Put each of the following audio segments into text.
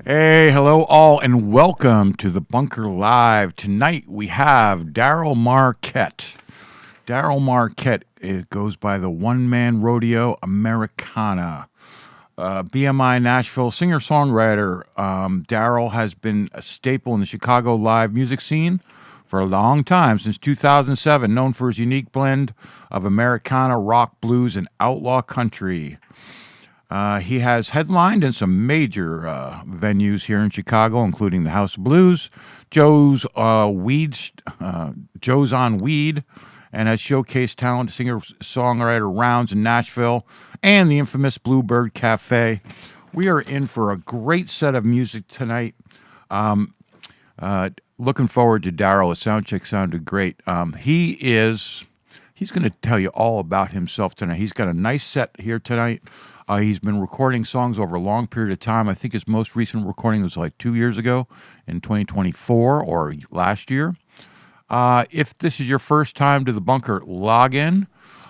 Hey, hello all, and welcome to the Bunker Live. Tonight we have Darryl Markette. Darryl Markette, it goes by the One Man Rodeo Americana. BMI Nashville singer-songwriter. Darryl has been a staple in the Chicago live music scene for a long time, since 2007, known for his unique blend of Americana, rock, blues, and outlaw country. He has headlined in some major venues here in Chicago, including the House of Blues, Joe's on Weed, and has showcased talent singer-songwriter rounds in Nashville and the infamous Bluebird Cafe. We are in for a great set of music tonight. Looking forward to Darryl. The sound check sounded great. He's going to tell you all about himself tonight. He's got a nice set here tonight. He's been recording songs over a long period of time. I think his most recent recording was like 2 years ago in 2024 or last year. If this is your first time to the Bunker, log in,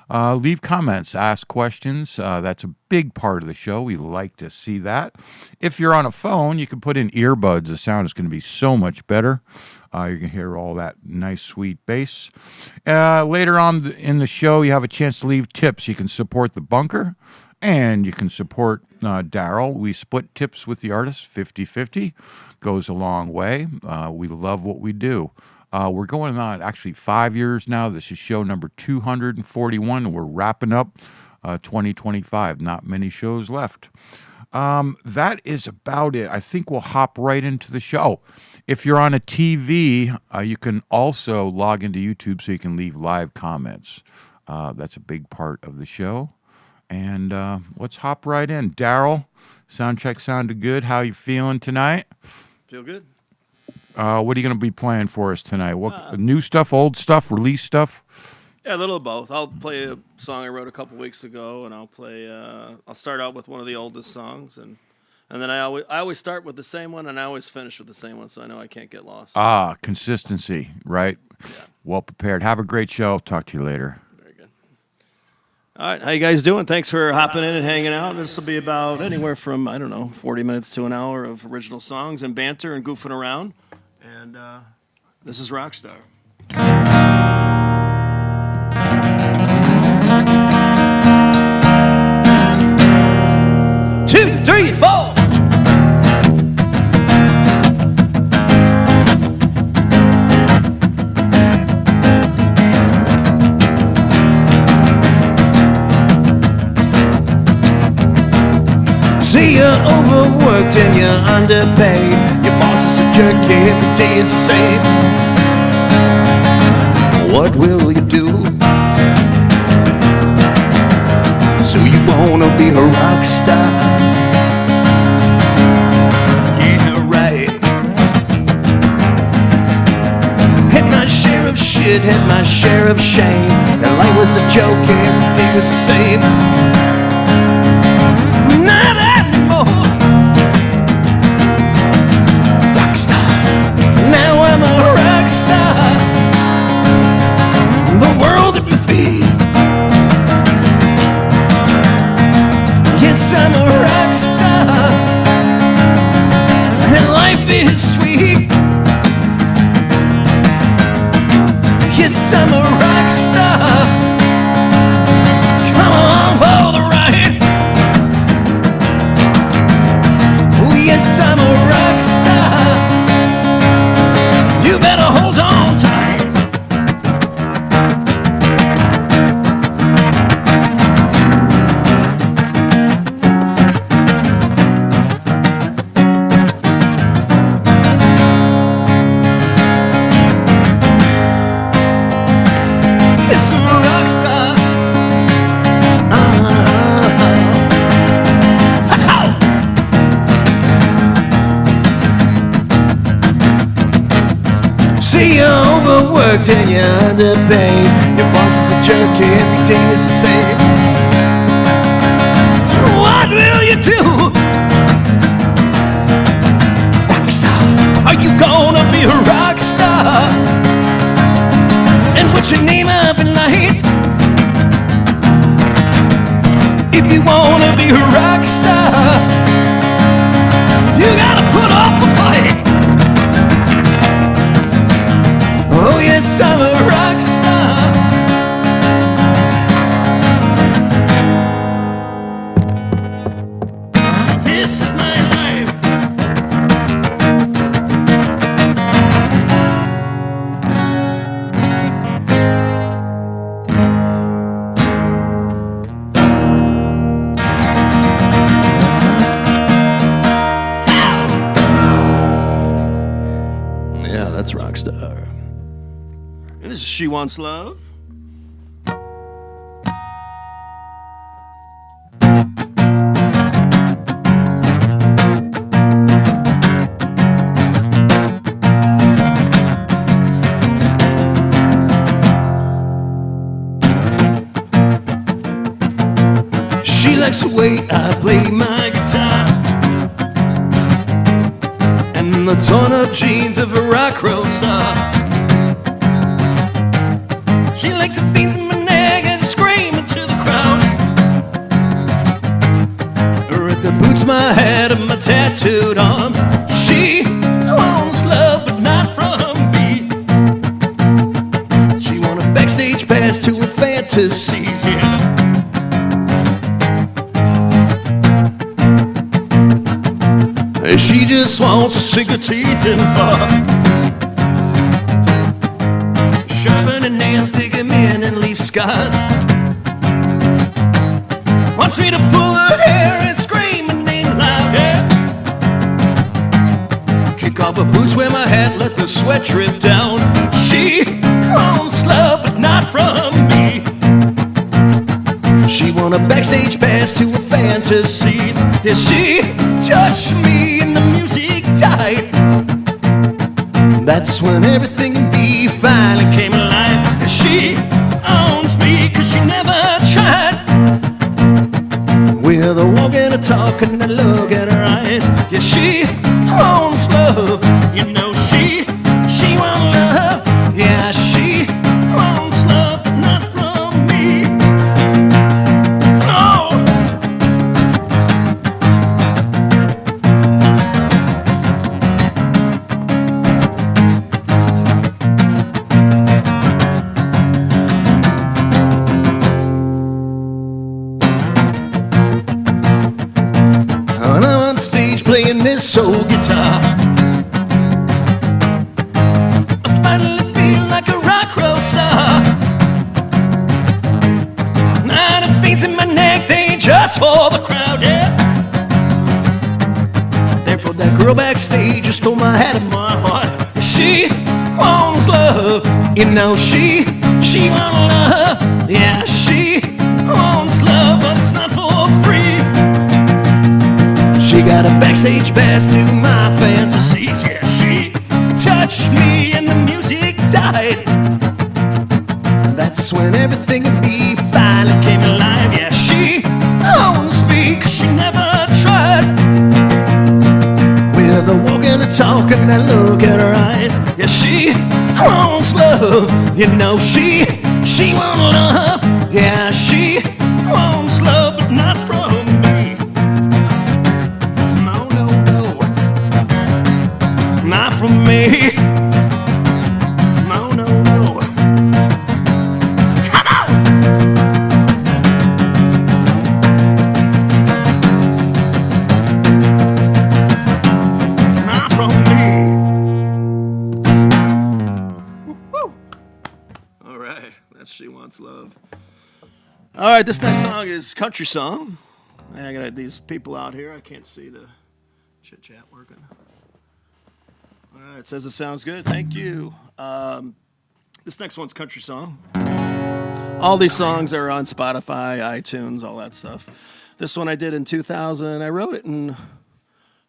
leave comments, ask questions. That's a big part of the show. We like to see that. If you're on a phone, you can put in earbuds. The sound is going to be so much better. You can hear all that nice, sweet bass. Later on in the show, you have a chance to leave tips. You can support the Bunker. And you can support Darryl. We split tips with the artist, 50-50. Goes a long way. We love what we do. We're going on actually 5 years now. This is show number 241, and we're wrapping up 2025. Not many shows left. That is about it. I think we'll hop right into the show. If you're on a TV, you can also log into YouTube so you can leave live comments. That's a big part of the show. And let's hop right in. Darryl, sound check sounded good. How you feeling tonight? Feel good. What are you going to be playing for us tonight? What new stuff, old stuff, release stuff? Yeah, a little of both. I'll play a song I wrote a couple weeks ago, and I'll start out with one of the oldest songs, and then I always start with the same one, and I always finish with the same one, so I know I can't get lost. Consistency, right? Yeah. Well prepared. Have a great show. Talk to you later. All right, how you guys doing? Thanks for hopping in and hanging out. This will be about anywhere from, 40 minutes to an hour of original songs and banter and goofing around. And this is ROCKSTAR. 2, 3, 4. See, you're overworked and you're underpaid. Your boss is a jerk, every day is the same. What will you do? So you wanna be a rock star? Yeah, right. Had my share of shit, had my share of shame. And life was a joke, every day was the same. Not anymore. Rockstar. Now I'm a rock star. The world at my feet. Yes, I'm a rock star. And life is sweet. Yes, I'm a rock star. Come on for the ride. Yes, I'm a rock star. You better hold on tight. It's a rock star. See, you're overworked and you're underpaid. Your boss is a jerk, every day is the same. What will you do? Rockstar. Are you gonna be a rock star? And put your name up in lights? If you wanna be a rock star, you gotta put off the fight. Oh yes, I'm a rock star. This is my life. Yeah, that's Rockstar. And this is She Wants Love. She likes the way I play my guitar and the torn up jeans of a rock roll star. She likes the beats in my neck as I scream into the crowd, or at the boots my head and my tattooed arms. She wants love but not from me. She want a backstage pass to her fantasies, yeah. She just wants to sink her teeth in far, sharpen her nails, dig them in and leave scars. Wants me to pull her hair and scream her name loud, yeah. Kick off her boots, wear my hat, let the sweat drip down. She wants love but not from me. She want a backstage pass to her fantasies. Yeah, she touched me and the music died. That's when everything in me finally came alive. Cause she owns me, cause she never tried. With a walk and a talk and a look at her eyes. Yeah, she owns love. You know she wants love. Yeah, she wants love, but not from me. Playing this soul guitar, I finally feel like a rock roll star. Now the beats in my neck, they ain't just for the crowd, yeah. Therefore that girl backstage just stole my hat and my heart. She wants love, you know she wants love. Yeah, she wants love, but it's not for free. She got a backstage pass to my fantasies. Yeah, she touched me and the music died. That's when everything in me finally came alive. Yeah, she owns me cause she never tried. With a walk and a talk and a look at her eyes. Yeah, she wants love. You know she wants love. Yeah, she wants love but not from me. Not from me. No, no, no. Come on! Not from me. Woo. All right, that's She Wants Love. All right, this next song is country song. I got these people out here. I can't see the chit chat working. All right, it says it sounds good. Thank you. This next one's country song. All these songs are on Spotify, iTunes, all that stuff. This one I did in 2000. I wrote it in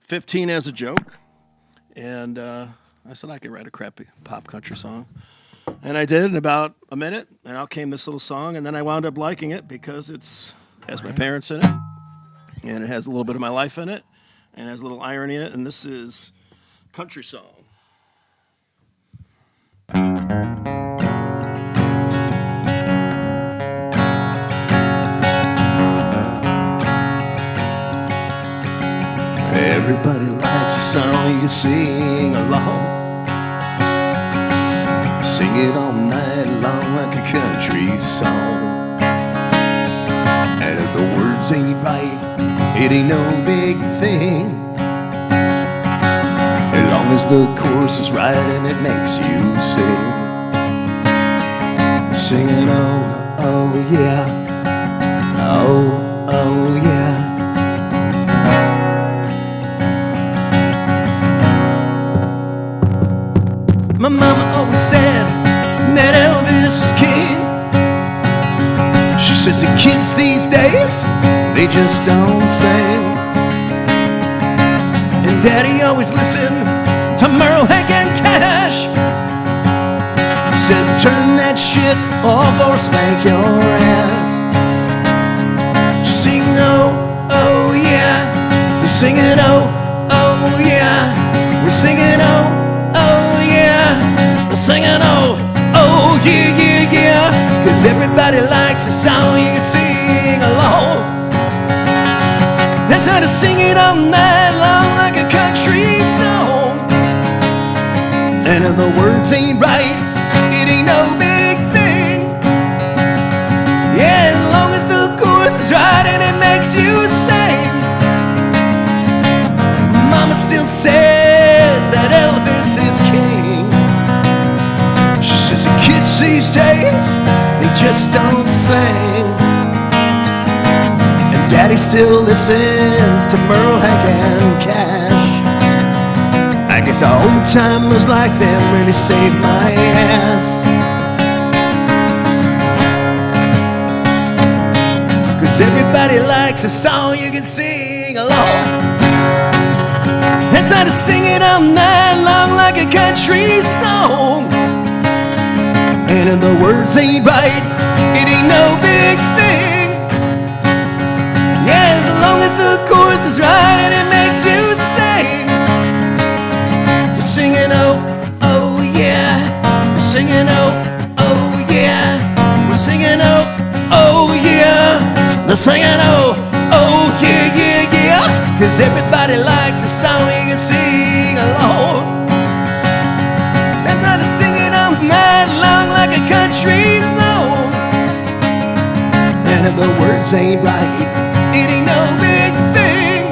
15 as a joke. And I said I could write a crappy pop country song. And I did in about a minute. And out came this little song. And then I wound up liking it because it has my parents in it. And it has a little bit of my life in it. And it has a little irony in it. And this is country song. Everybody likes likes a song you can sing along. Sing it all night long like a country song. And if the words ain't right, it ain't no big thing, as long as the chorus is right and it makes you sing. Singing, oh, oh yeah, oh, oh yeah. My mama always said that Elvis was king. She says the kids these days, they just don't sing. And Daddy always listened to Merle, Hank, and Cash. He said, turn that shit off or spank your ass. Just sing, oh, oh yeah. They're singing, oh, oh yeah. We're singing, oh, oh yeah. We're singing, oh, oh yeah, yeah, yeah. Cause everybody likes a song you can sing along. That's how to sing it all night long like a country song. And if the words ain't right, it ain't no big thing. Yeah, as long as the chorus is right and it makes you sing. Mama still says that Elvis is king. She says the kids these days, they just don't sing. And Daddy still listens to Merle, Hank, and Cash. I guess our old timers like them really saved my ass. Cause everybody likes a song you can sing along. That's how to sing it all night long like a country song. And if the words ain't right, it ain't no big thing. Yeah, as long as the chorus is right and it makes you sing. We're singing, oh, oh yeah. We're singing, oh, oh yeah. We're singing, oh, oh yeah. They're singing, oh, oh yeah, yeah, yeah. Cause everybody likes a song you can sing along. That's how to sing it all night long like a country song. And if the words ain't right, it ain't no big thing.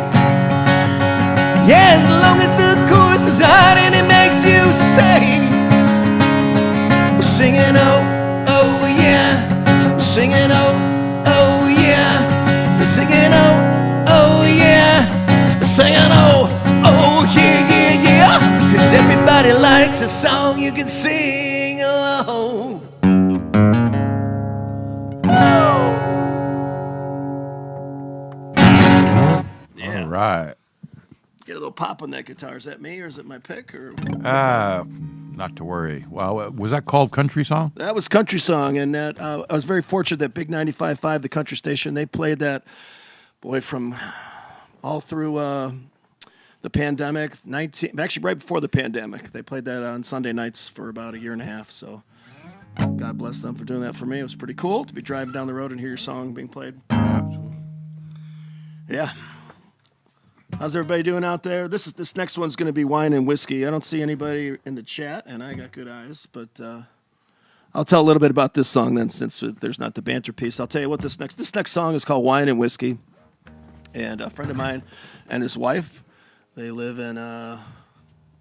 Yeah, as long as the chorus is right and it makes you sing. We're singing, oh, oh yeah. We're singing, oh, oh yeah. We're singing, oh, oh yeah. We're singing, oh, oh yeah, yeah, yeah. Cause everybody likes a song you can sing along. All right. Get a little pop on that guitar. Is that me or is it my pick? Or Not to worry. Well, was that called Country Song? that was country song, and that I was very fortunate that Big 95.5, the country station, they played that, boy, from all through the pandemic. Actually, right before the pandemic, they played that on Sunday nights for about a year and a half. So, God bless them for doing that for me. It was pretty cool to be driving down the road and hear your song being played. Absolutely. Yeah. How's everybody doing out there? This next one's going to be wine and whiskey. I don't see anybody in the chat, and I got good eyes, but I'll tell a little bit about this song then, since there's not the banter piece. I'll tell you what this next song is called Wine and Whiskey. And a friend of mine and his wife, they live in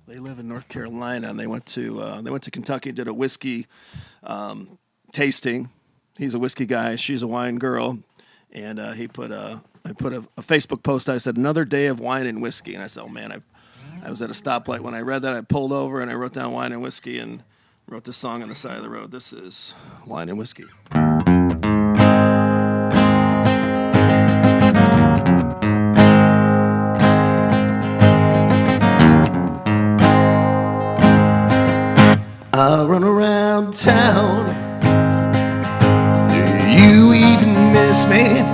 North Carolina, and they went to Kentucky and did a whiskey tasting. He's a whiskey guy, she's a wine girl, and I put a Facebook post. I said, another day of wine and whiskey. And I said, oh, man, I was at a stoplight. When I read that, I pulled over and I wrote down wine and whiskey and wrote this song on the side of the road. This is Wine and Whiskey. I run around town. Do you even miss me?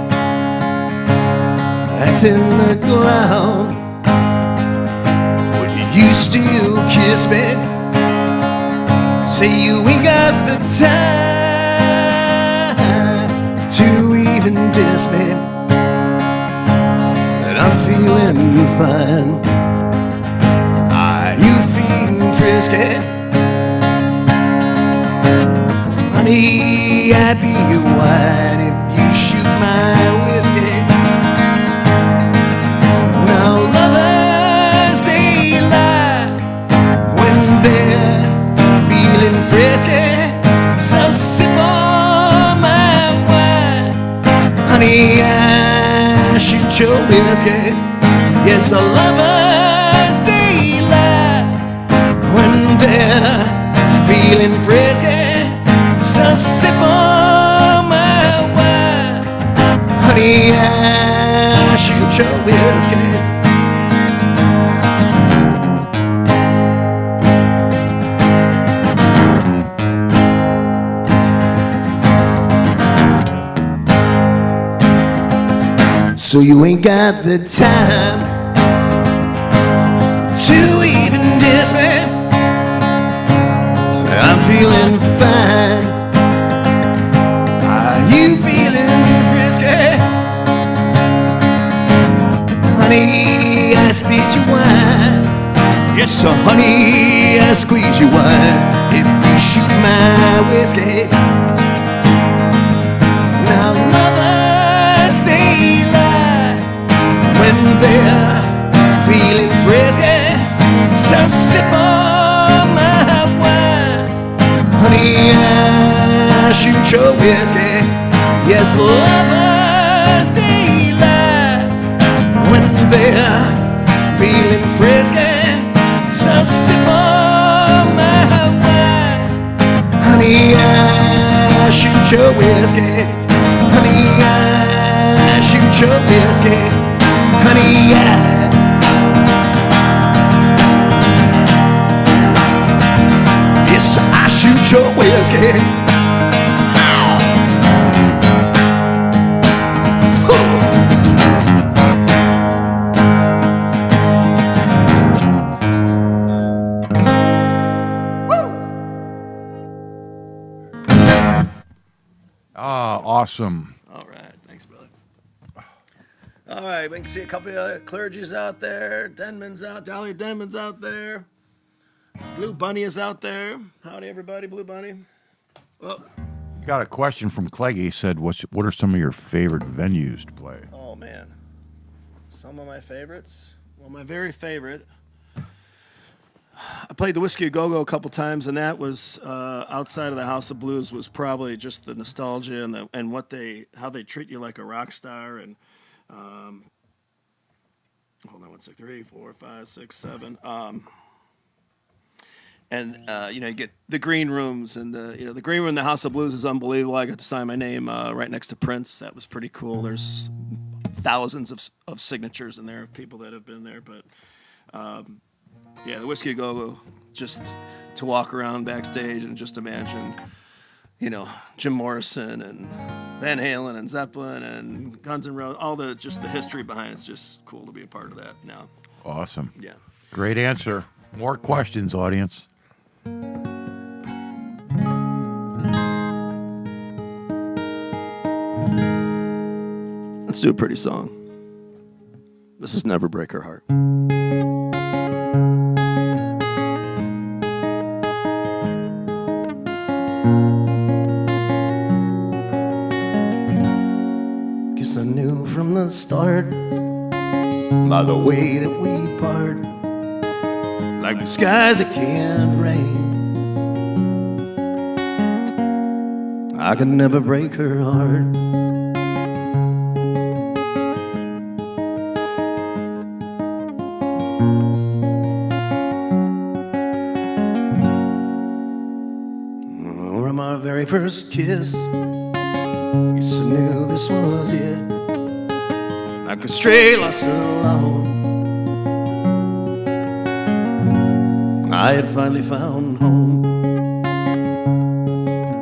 Acting the clown. Would you still kiss me? Say you ain't got the time to even diss me. And I'm feeling fine. whiskey. Honey, I'd be your wine if you shoot my whiskey. Now lovers, they lie when they're feeling frisky. So sip on my wine. Honey, I shoot your whiskey. Yes, the lovers, they lie when they're feeling frisky. So sip on my wine. Honey, I shoot your whiskey. So you ain't got the time to even diss me. I'm feeling fine. Are you feeling frisky? Honey, I squeeze your wine. Yes, so honey, I squeeze your wine if you shoot my whiskey. Now lovers, they lie when they're feeling frisky. So sip on my wine. Honey, I shoot your whiskey. Yes, lovers, they lie when they're feeling frisky. So sip on my wine. Honey, I shoot your whiskey. Honey, I shoot your whiskey. Honey, yes, I shoot your whiskey. Awesome. All right, thanks, brother. All right, we can see a couple of other clergies out there. Denman's out, Dolly Denman's out there. Blue Bunny is out there. Howdy, everybody, Blue Bunny. Well, Got a question from Clegg. He said, what are some of your favorite venues to play? oh, man. Some of my favorites. Well, my very favorite, I played the Whiskey A Go-Go a couple times, and that was outside of the House of Blues was probably just the nostalgia and how they treat you like a rock star. And hold on 1 sec, 3, 4, 5, 6, 7. You get the green rooms, and the green room in the House of Blues is unbelievable. I got to sign my name right next to Prince. That was pretty cool. There's thousands of signatures in there of people that have been there, but. The Whiskey A Go-Go, just to walk around backstage and just imagine, Jim Morrison and Van Halen and Zeppelin and Guns N' Roses, all the history behind it's just cool to be a part of that now. Awesome. Yeah. Great answer. More questions, audience. Let's do a pretty song. This is Never Break Her Heart. I knew from the start by the way that we part, like the skies that can't rain. I could never break her heart. From our very first kiss, yes, I knew this was it. Like a stray lost and alone, I had finally found home.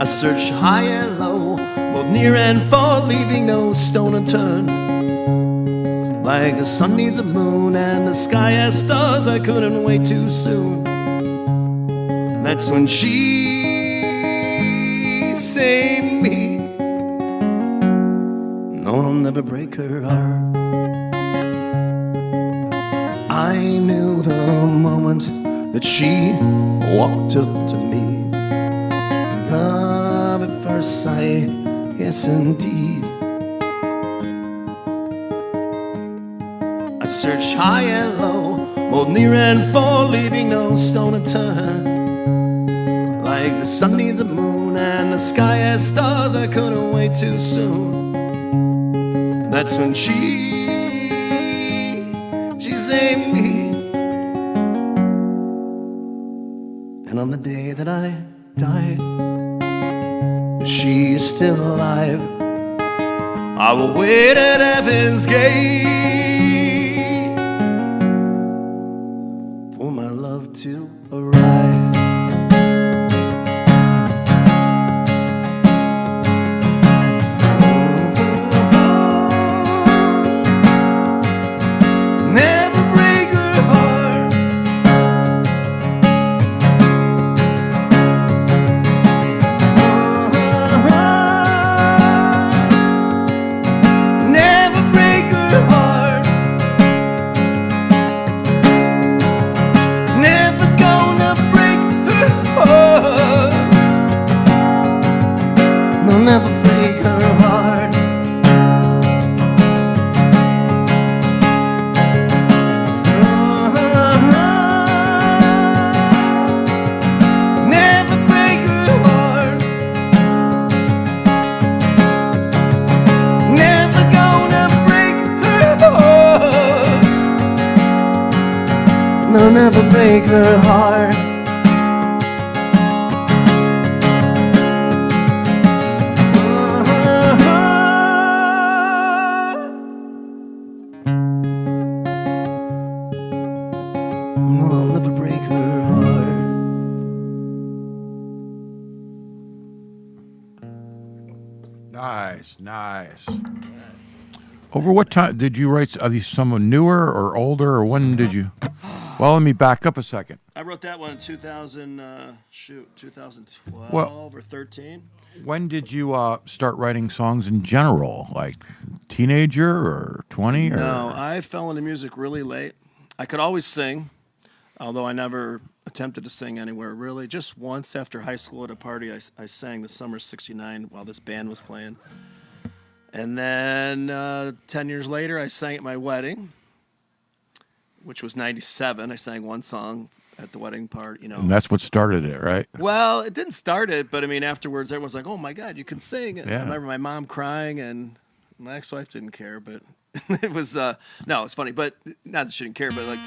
I searched high and low, both near and far, leaving no stone unturned. Like the sun needs a moon and the sky has stars, I couldn't wait too soon. That's when she saved me. No, I'll never break her heart. I knew the moment that she walked up to me. Love at first sight, yes indeed. I searched high and low, both near and far, leaving no stone unturned. Like the sun needs a moon and the sky has stars, I couldn't wait too soon. That's when she saved me. And on the day that I died, she is still alive. I will wait at heaven's gate for my love to arrive. Never break her heart. Never break her heart. Never gonna break her heart. No, never break her heart. Never break her heart. Never gonna break her heart. No, never break her heart. No, I'll never break her heart. Nice, nice. Over what time did you write? Are these someone newer or older, or when did you? Well, let me back up a second. I wrote that one in 2012 Well- or 13. When did you start writing songs in general? Like teenager or 20? Or? No, I fell into music really late. I could always sing, although I never attempted to sing anywhere really. Just once after high school at a party, I sang the Summer '69 while this band was playing. And then 10 years later, I sang at my wedding, which was '97. I sang one song at the wedding part, you know. And that's what started it, right? Well, it didn't start it, but I mean, afterwards, everyone's like, "Oh my God, you can sing!" And Yeah. I remember my mom crying, and my ex-wife didn't care, but it was no, it's funny, but not that she didn't care, but like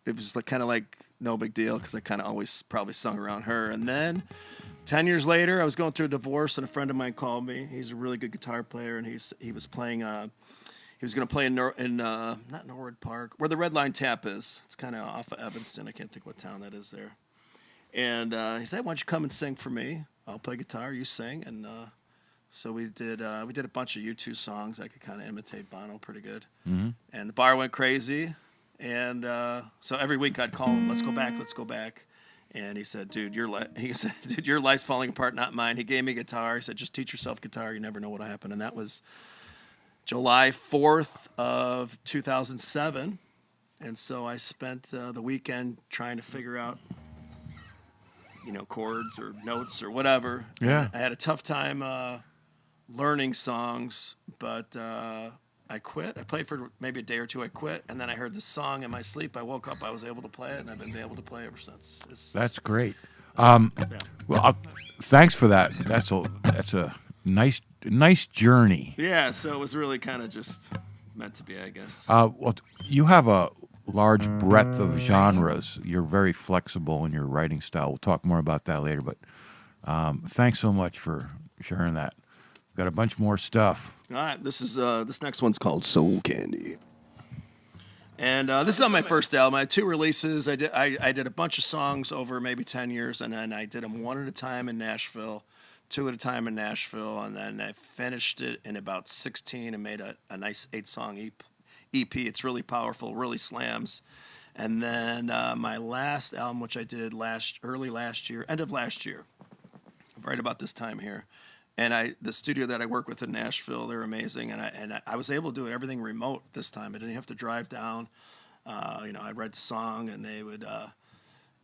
it was like kind of like no big deal because I kind of always probably sung around her. And then 10 years later, I was going through a divorce, and a friend of mine called me. He's a really good guitar player, and he was playing. He was going to play in not Norwood Park, where the Red Line Tap is. It's kind of off of Evanston. I can't think what town that is there. And he said, "Why don't you come and sing for me? I'll play guitar, you sing." And so we did a bunch of U2 songs. I could kind of imitate Bono pretty good. Mm-hmm. And the bar went crazy. And so every week I'd call him, "Let's go back." And he said, "Dude, your life's falling apart, not mine." He gave me a guitar. He said, "Just teach yourself guitar. You never know what'll happen." And that was July 4th of 2007. And so I spent the weekend trying to figure out, chords or notes or whatever. Yeah. And I had a tough time learning songs, but I quit. I played for maybe a day or two. I quit, and then I heard the song in my sleep. I woke up, I was able to play it, and I've been able to play ever since. That's great. Yeah. Well, thanks for that. That's a nice journey. Yeah, so it was really kind of just meant to be, I guess. Well, you have a large breadth of genres. You're very flexible in your writing style. We'll talk more about that later, but thanks so much for sharing that. Got a bunch more stuff. All right, this next one's called Soul Candy. And this is on my first album. I had 2 releases. I did a bunch of songs over maybe 10 years, and then I did them one at a time in Nashville, 2 at a time in Nashville, and then I finished it in about 16 and made a nice 8-song EP. It's really powerful, really slams. And then my last album, which I did early last year, end of last year, right about this time here. And the studio that I work with in Nashville, they're amazing. And I was able to do everything remote this time. I didn't have to drive down. I'd write the song, and they would,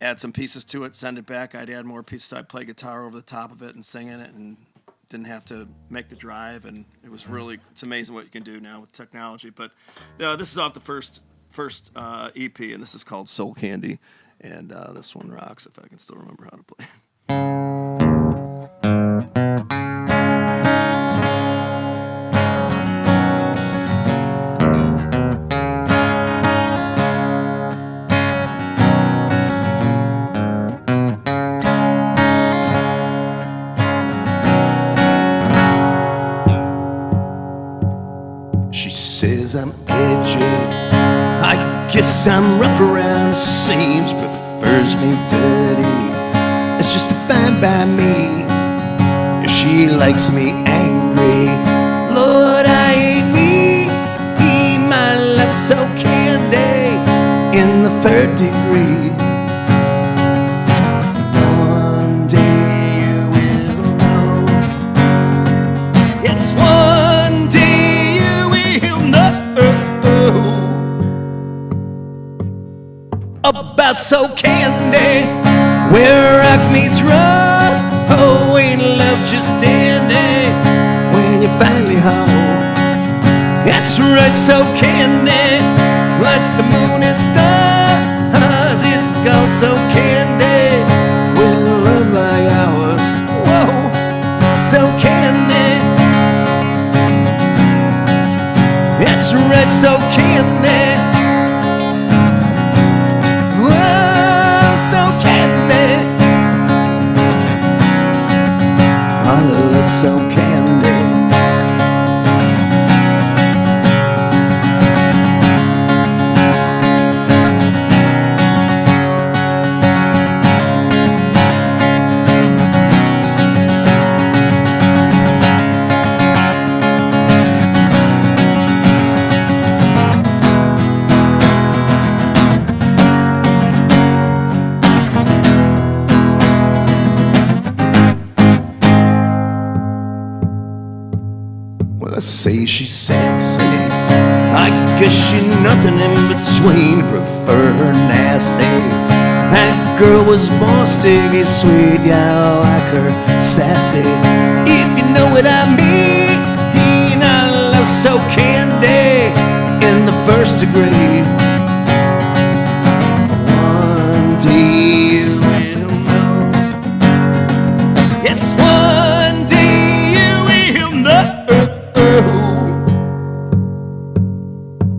add some pieces to it, send it back. I'd add more pieces. I'd play guitar over the top of it and sing in it, and didn't have to make the drive. And it was really, it's amazing what you can do now with technology. But this is off the first EP, and this is called Soul Candy. And this one rocks if I can still remember how to play. She says I'm edgy, I guess I'm rough around the seams, prefers me dirty, it's just fine by me. She likes me angry, Lord I ain't me, my love's so candy, in the third degree. One day you will know, yes, one day you will know about soul candy, where rock meets roll. Oh, ain't love just dandy when you're finally home? That's right, soul candy lights the moon and stars. It's gone so candy with love like ours. Whoa, so candy. That's right, so candy. Whoa, so candy. I love so candy. Well, I say she's sexy, I guess she's nothing in between, prefer her nasty. That girl was bossy, sweet, yeah, I like her sassy. If you know what I mean, I love so candy in the first degree. One day you will know, yes, one day you will know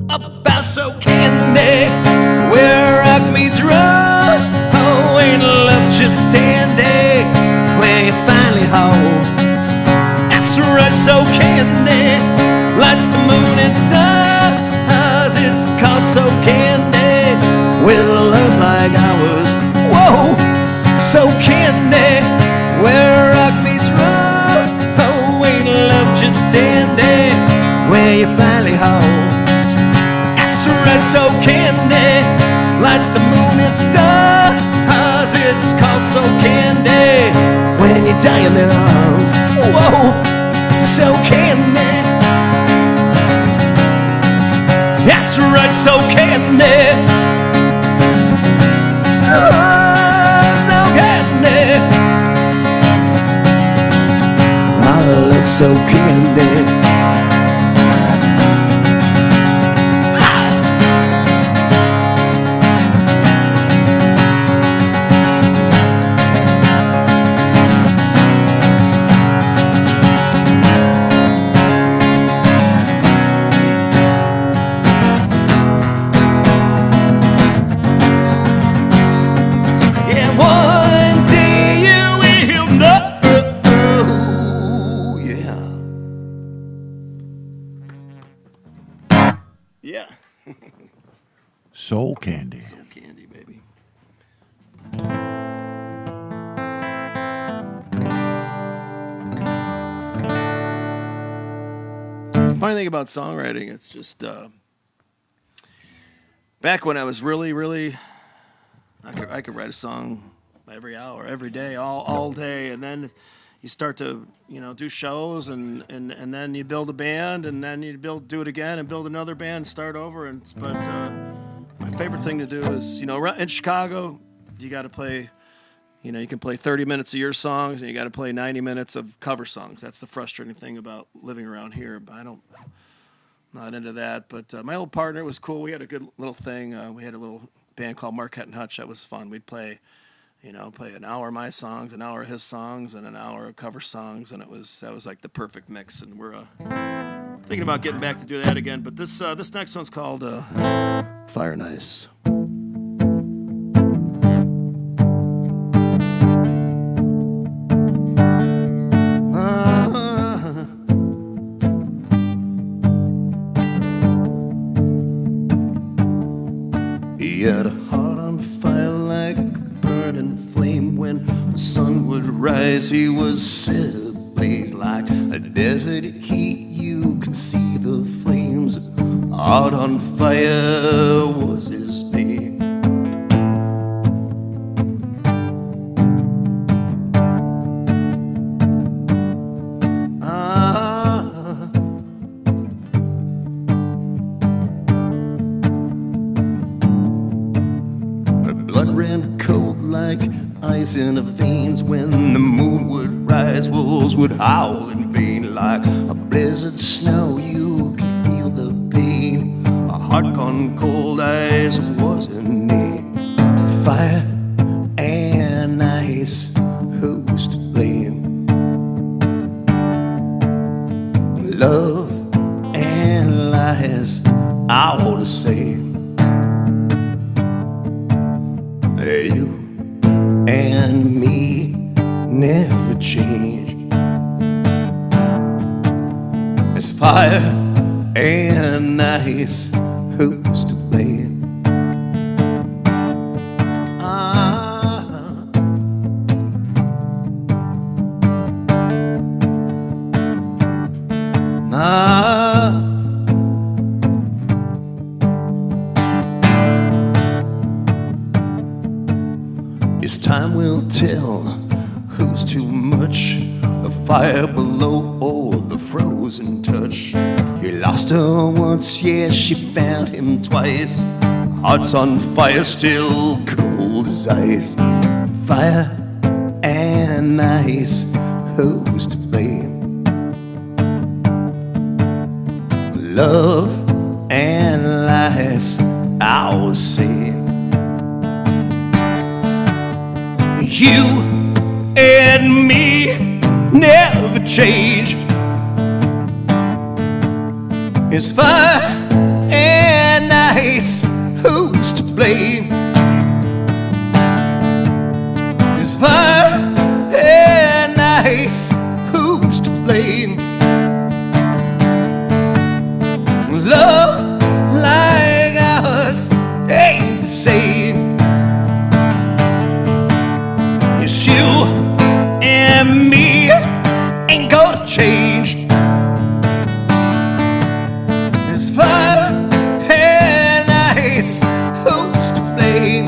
about so candy, where rock meets roll. Oh, ain't love just dandy when you finally home? That's right, so candy lights the moon and stars. It's called so candy with a love like ours. Whoa, so candy, where rock meets roll. Oh, ain't love just dandy when you finally home? That's right, so candy lights the moon and stars. It's called so candy when you die in their arms. Whoa, so candy. That's right, so candy. Oh, so candy. I love so candy. Yeah. Soul Candy. Soul candy, baby. Funny thing about songwriting, it's just back when I was really, I could write a song every hour, every day, all day, and then you start to do shows, and then you build a band, and then you do it again and build another band, and start over. But my favorite thing to do is in Chicago, you got to play. You know, you can play 30 minutes of your songs, and you got to play 90 minutes of cover songs. That's the frustrating thing about living around here. But I'm not into that. But my old partner was cool. We had a good little thing. We had a little band called Markette and Hutch. That was fun. We'd play an hour of my songs, an hour of his songs, and an hour of cover songs, and that was like the perfect mix. And we're thinking about getting back to do that again. But this next one's called Fire and Ice. He had a heart on fire like a burning flame. When the sun would rise, he was set ablaze like a desert heat. You can see the flames. Heart on fire was his name. Blood ran cold like ice in her veins. When the moon would rise, wolves would howl in vain. Like a blizzard snow, you can feel the pain. A heart gone cold, ice was her name. Fire and ice, who's to blame? Love and lies, all the same. You and me never change. It's fire and ice, who's to blame? It's time will tell who's too much. The fire below or the frozen touch. He lost her once, yeah, she found him twice. Heart's on fire, still cold as ice. Fire and ice, who's to blame? Love and lies, all the same. You and me never change. It's fire and ice, who's to blame? It's fire and ice, who's to blame? Love like ours ain't the same. It's you and me ain't gonna change. It's fire and ice, who's to blame?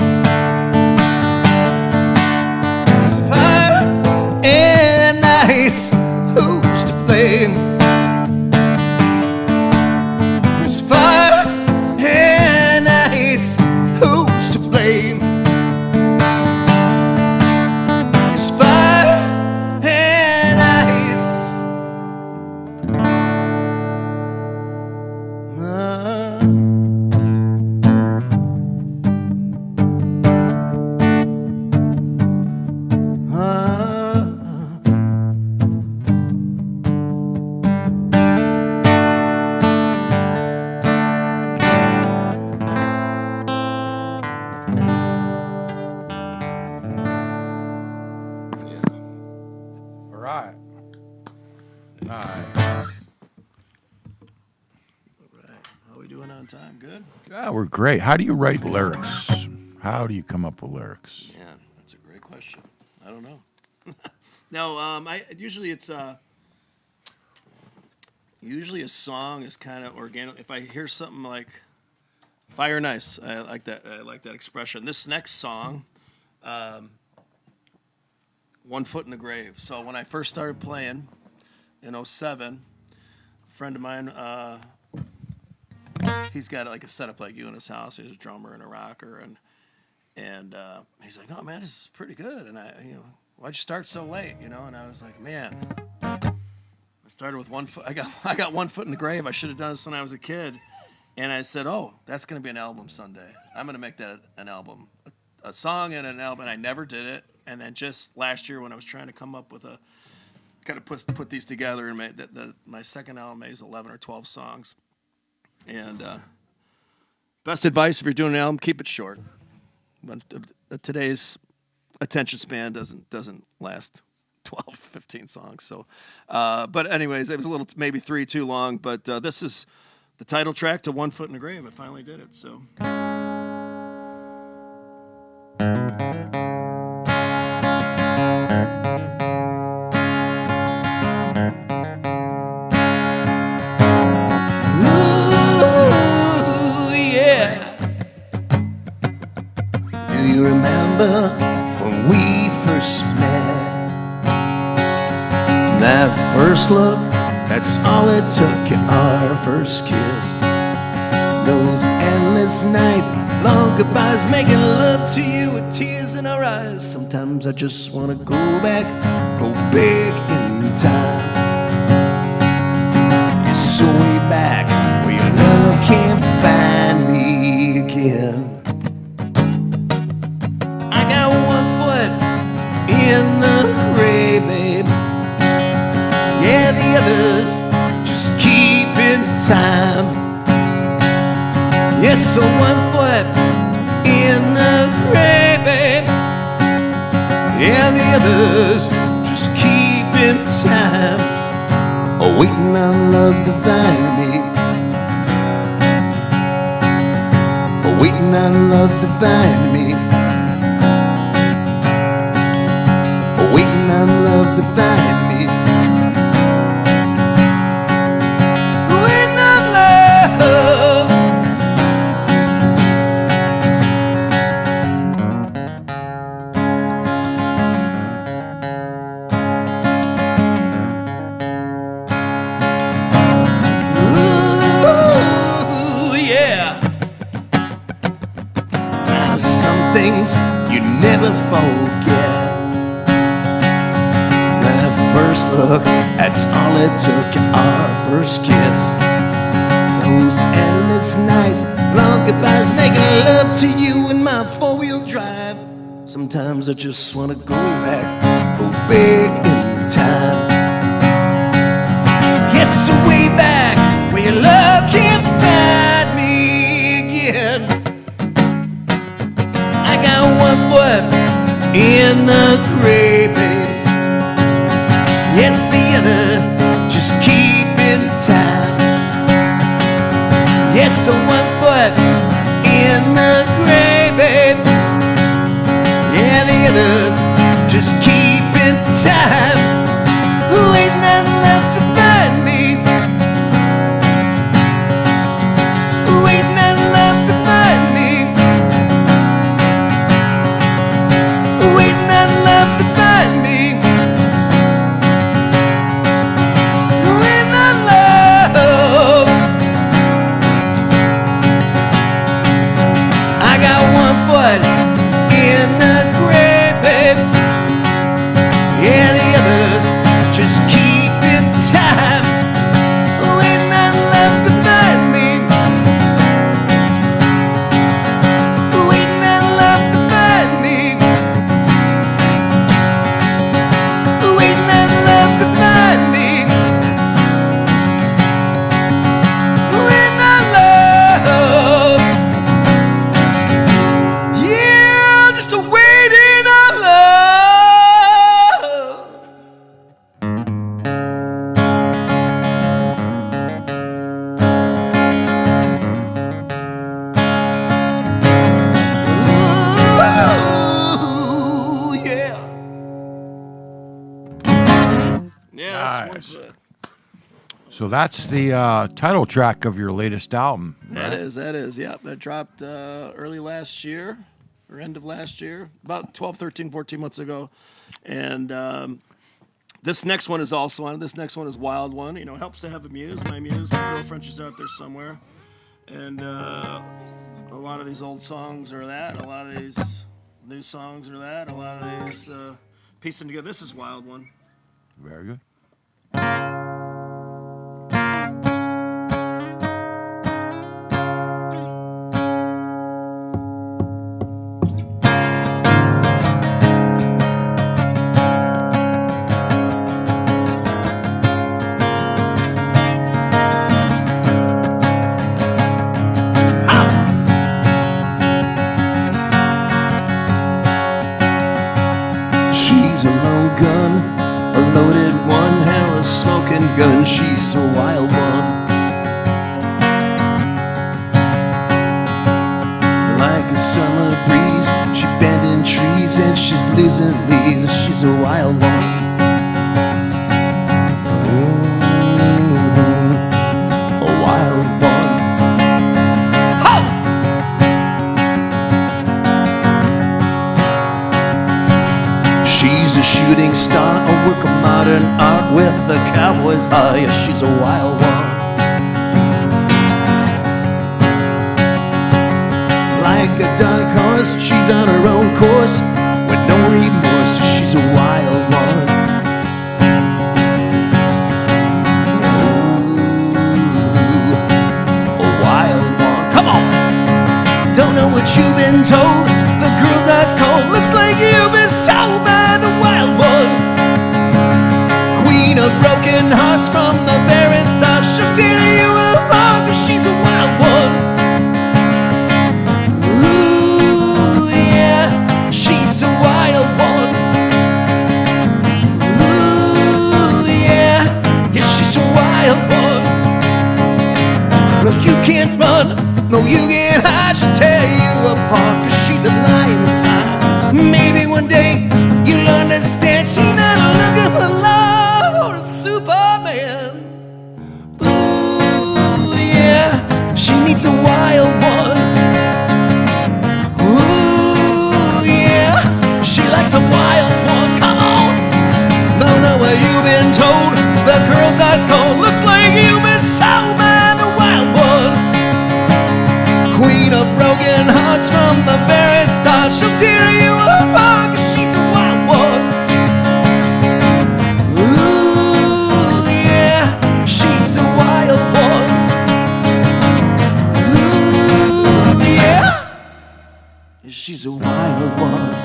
It's fire and ice, who's to blame? It's fire and ice, who's to blame? Time, good. Yeah, we're great. How do you write lyrics? How do you come up with lyrics? Man, that's a great question. I don't know. No, usually a song is kind of organic. If I hear something like "Fire and Ice," I like that. I like that expression. This next song, "One Foot in the Grave." So when I first started playing in '07, a friend of mine. He's got like a setup like you in his house. He's a drummer and a rocker, And he's like, "Oh man, this is pretty good." And why'd you start so late? And I was like, man, I started with 1 foot. I got 1 foot in the grave. I should have done this when I was a kid. And I said, oh, that's going to be an album someday. I'm going to make that an album, a song and an album. And I never did it. And then just last year when I was trying to come up with kind of put these together and my second album is 11 or 12 songs. And best advice if you're doing an album, keep it short. But today's attention span doesn't last 12, 15 songs. So, but anyways, it was a little, maybe 3 too long. But this is the title track to 1 Foot in the Grave. I finally did it. So. You remember when we first met? That first look, that's all it took in our first kiss. Those endless nights, long goodbyes, making love to you with tears in our eyes. Sometimes I just wanna go back in time. It's so way back where your love can't find me again. In the grave, babe. Yeah, the others just keep in time. Yes, so 1 foot in the grave, babe. Yeah, the others just keep in time. Oh, waiting on love to find me. Oh, waiting on love to find me. Waiting on love to find me. Waiting on love. Ooh, yeah. Now some things you never forget. First look, that's all it took in our first kiss. Those endless nights, long goodbyes, making love to you in my four-wheel drive. Sometimes I just wanna go big in time. Yes, so way back where your love can't find me again. I got 1 foot in the grave, babe. Yes, the other just keep in time. Yes, so 1 foot in the grave, babe. Yeah, the others just keep in time. Waiting on love to find me. Waiting on love to find me. Waiting on love to find me. In the grave, babe. Yeah, the others just keep in time. Waiting on love to find me. Waiting on love to find me. Waiting on love to find me. Waiting on love. Yeah, just a waiting on love. Ooh, yeah. Yeah, that's 1 Nice. foot. So that's the title track of your latest album. That is, yeah. That dropped early last year, or end of last year, about 12, 13, 14 months ago. And this next one is also on it. This next one is Wild One. It helps to have a muse. My muse, my girlfriend, she's out there somewhere. And a lot of these old songs are that. A lot of these new songs or that. A lot of these piecing together. This is a wild one. Very good. She's a low gun, a loaded one, hell a smoking gun. She's a wild one. Like a summer breeze, she bending trees and she's losing leaves. She's a wild one. Ooh, a wild one. She's a shooting star, a work of modern art with a cowboy's heart. Yeah, she's a wild one. Like a dark horse, she's on her own course with no remorse. She's a wild one. Ooh, a wild one. Come on. Don't know what you've been told. The girl's eyes cold. Looks like you've been sold by the wild one. Queen of broken hearts from the very start. She'll tear you apart 'cause she's a wild one. Ooh, yeah, she's a wild one. Ooh, yeah, yeah, she's a wild one. No, you can't run. No, you can't hide. She'll tear you apart 'cause she's a lion inside. Maybe one day you'll understand she's not looking for love or a Superman. Ooh, yeah, she needs a wild one. Ooh, yeah, she likes some wild ones. Come on. Don't know what you've been told. The girl's eyes cold. Looks like you've been sold by the wild one. Queen of broken hearts from the very start. She'll tear you apart 'cause she's a wild one. Ooh, yeah, she's a wild one. Ooh, yeah, she's a wild one.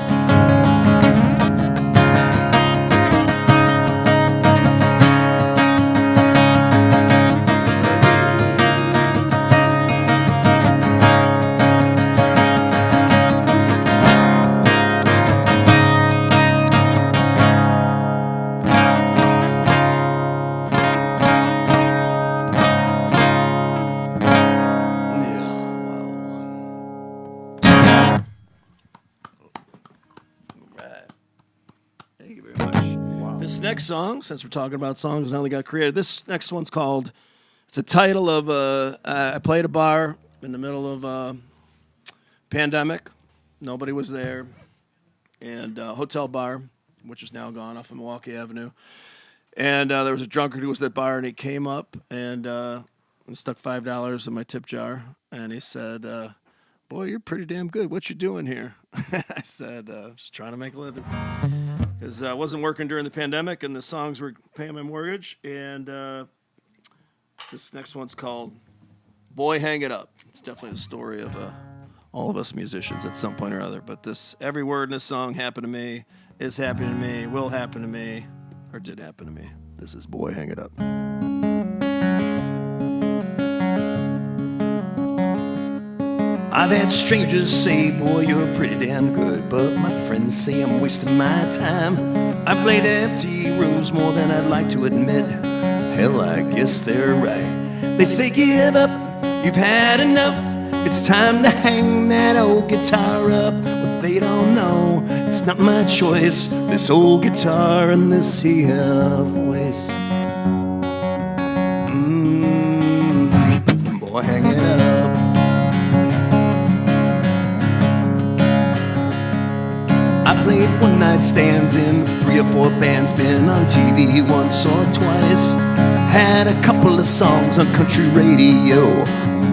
Thank you very much. Wow. This next song, since we're talking about songs now that got created, this next one's called, it's a title of, I played a bar in the middle of pandemic. Nobody was there. And hotel bar, which is now gone off of Milwaukee Avenue. And there was a drunkard who was at that bar, and he came up and stuck $5 in my tip jar. And he said, boy, you're pretty damn good. What you doing here? I said, just trying to make a living. Because I wasn't working during the pandemic, and the songs were paying my mortgage. And this next one's called Boy, Hang It Up. It's definitely the story of all of us musicians at some point or other. But every word in this song happened to me, is happening to me, will happen to me, or did happen to me. This is Boy, Hang It Up. I've had strangers say, boy, you're pretty damn good, but my friends say I'm wasting my time. I play the empty rooms more than I'd like to admit. Hell, I guess they're right. They say give up, you've had enough. It's time to hang that old guitar up. But they don't know, it's not my choice. This old guitar and this here voice. Boy, hang it up. I played one-night stands in 3 or 4 bands, been on TV once or twice. Had a couple of songs on country radio.